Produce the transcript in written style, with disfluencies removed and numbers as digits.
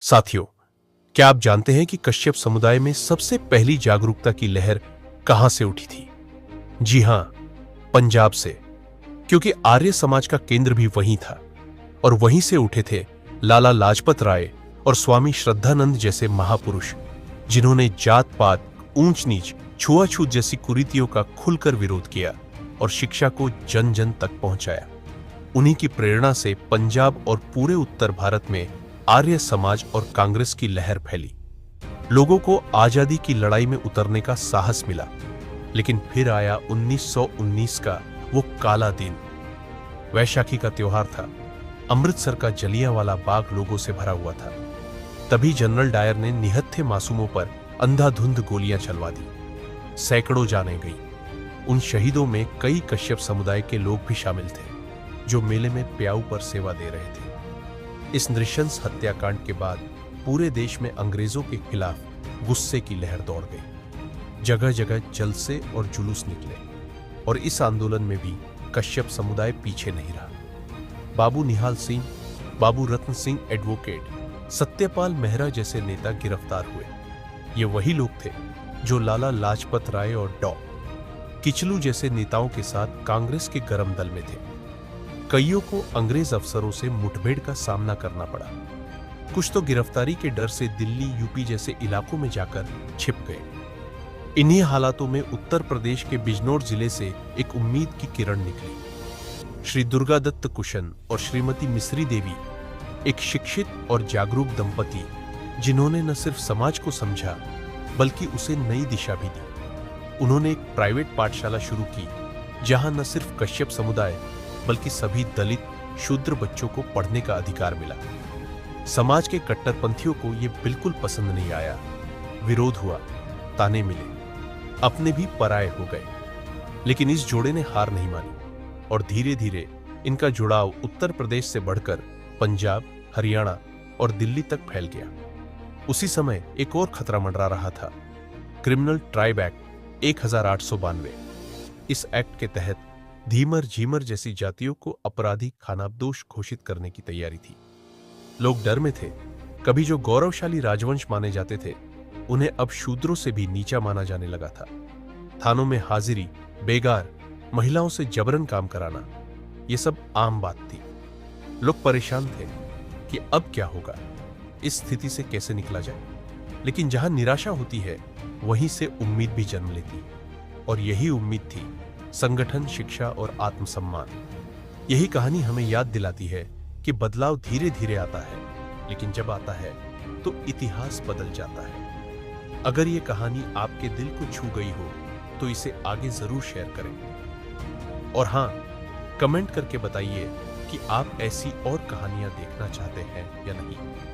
साथियों, क्या आप जानते हैं कि कश्यप समुदाय में सबसे पहली जागरूकता की लहर कहां से उठी थी? जी हां, पंजाब से। क्योंकि आर्य समाज का केंद्र भी वहीं था और वहीं से उठे थे लाला लाजपत राय और स्वामी श्रद्धानंद जैसे महापुरुष, जिन्होंने जात पात, ऊंच नीच, छुआछूत जैसी कुरीतियों का खुलकर विरोध किया और शिक्षा को जन जन तक पहुंचाया। उन्हीं की प्रेरणा से पंजाब और पूरे उत्तर भारत में आर्य समाज और कांग्रेस की लहर फैली। लोगों को आजादी की लड़ाई में उतरने का साहस मिला। लेकिन फिर आया 1919 का वो काला दिन। वैशाखी का त्योहार था। अमृतसर का जलियांवाला बाग लोगों से भरा हुआ था। तभी जनरल डायर ने निहत्थे मासूमों पर अंधाधुंध गोलियां चलवा दी। सैकड़ों जानें गई। उन शहीदों में कई कश्यप समुदाय के लोग भी शामिल थे, जो मेले में प्याऊ पर सेवा दे रहे थे। इस नृशंस हत्याकांड के बाद पूरे देश में अंग्रेजों के खिलाफ गुस्से की लहर दौड़ गई। जगह जगह जलसे और जुलूस निकले और इस आंदोलन में भी कश्यप समुदाय पीछे नहीं रहा। बाबू निहाल सिंह, बाबू रत्न सिंह एडवोकेट, सत्यपाल मेहरा जैसे नेता गिरफ्तार हुए। ये वही लोग थे जो लाला लाजपत राय और डॉ. किचलू जैसे नेताओं के साथ कांग्रेस के गरम दल में थे। कईयों को अंग्रेज अफसरों से मुठभेड़ का सामना करना पड़ा। कुछ तो गिरफ्तारी के डर से दिल्ली, यूपी जैसे इलाकों में जाकर छिप गए। इन्हीं हालातों में उत्तर प्रदेश के बिजनौर जिले से एक उम्मीद की किरण निकली। श्री दुर्गादत्त कुशन और श्रीमती मिश्री देवी, एक शिक्षित और जागरूक दंपति, जिन्होंने न सिर्फ समाज को समझा बल्कि उसे नई दिशा भी दी। उन्होंने एक प्राइवेट पाठशाला शुरू की, जहां न सिर्फ कश्यप समुदाय बल्कि सभी दलित, शूद्र बच्चों को पढ़ने का अधिकार मिला। समाज के कट्टरपंथियों को यह बिल्कुल पसंद नहीं आया। विरोध हुआ, ताने मिले, अपने भी पराये हो गए। लेकिन इस जोड़े ने हार नहीं मानी और धीरे धीरे इनका जुड़ाव उत्तर प्रदेश से बढ़कर पंजाब, हरियाणा और दिल्ली तक फैल गया। उसी समय एक और खतरा मंडरा रहा था, क्रिमिनल ट्राइब एक्ट 1892। इस एक्ट के तहत धीमर, झीमर जैसी जातियों को अपराधी खानाबदोश घोषित करने की तैयारी थी। लोग डर में थे। कभी जो गौरवशाली राजवंश माने जाते थे, उन्हें अब शूद्रों से भी नीचा माना जाने लगा था। थानों में हाजिरी, बेगार, महिलाओं से जबरन काम कराना, ये सब आम बात थी। लोग परेशान थे कि अब क्या होगा, इस स्थिति से कैसे निकला जाए। लेकिन जहां निराशा होती है, वहीं से उम्मीद भी जन्म लेती। और यही उम्मीद थी संगठन, शिक्षा और आत्मसम्मान। यही कहानी हमें याद दिलाती है कि बदलाव धीरे धीरे आता है, लेकिन जब आता है तो इतिहास बदल जाता है। अगर ये कहानी आपके दिल को छू गई हो तो इसे आगे जरूर शेयर करें। और हां, कमेंट करके बताइए कि आप ऐसी और कहानियां देखना चाहते हैं या नहीं।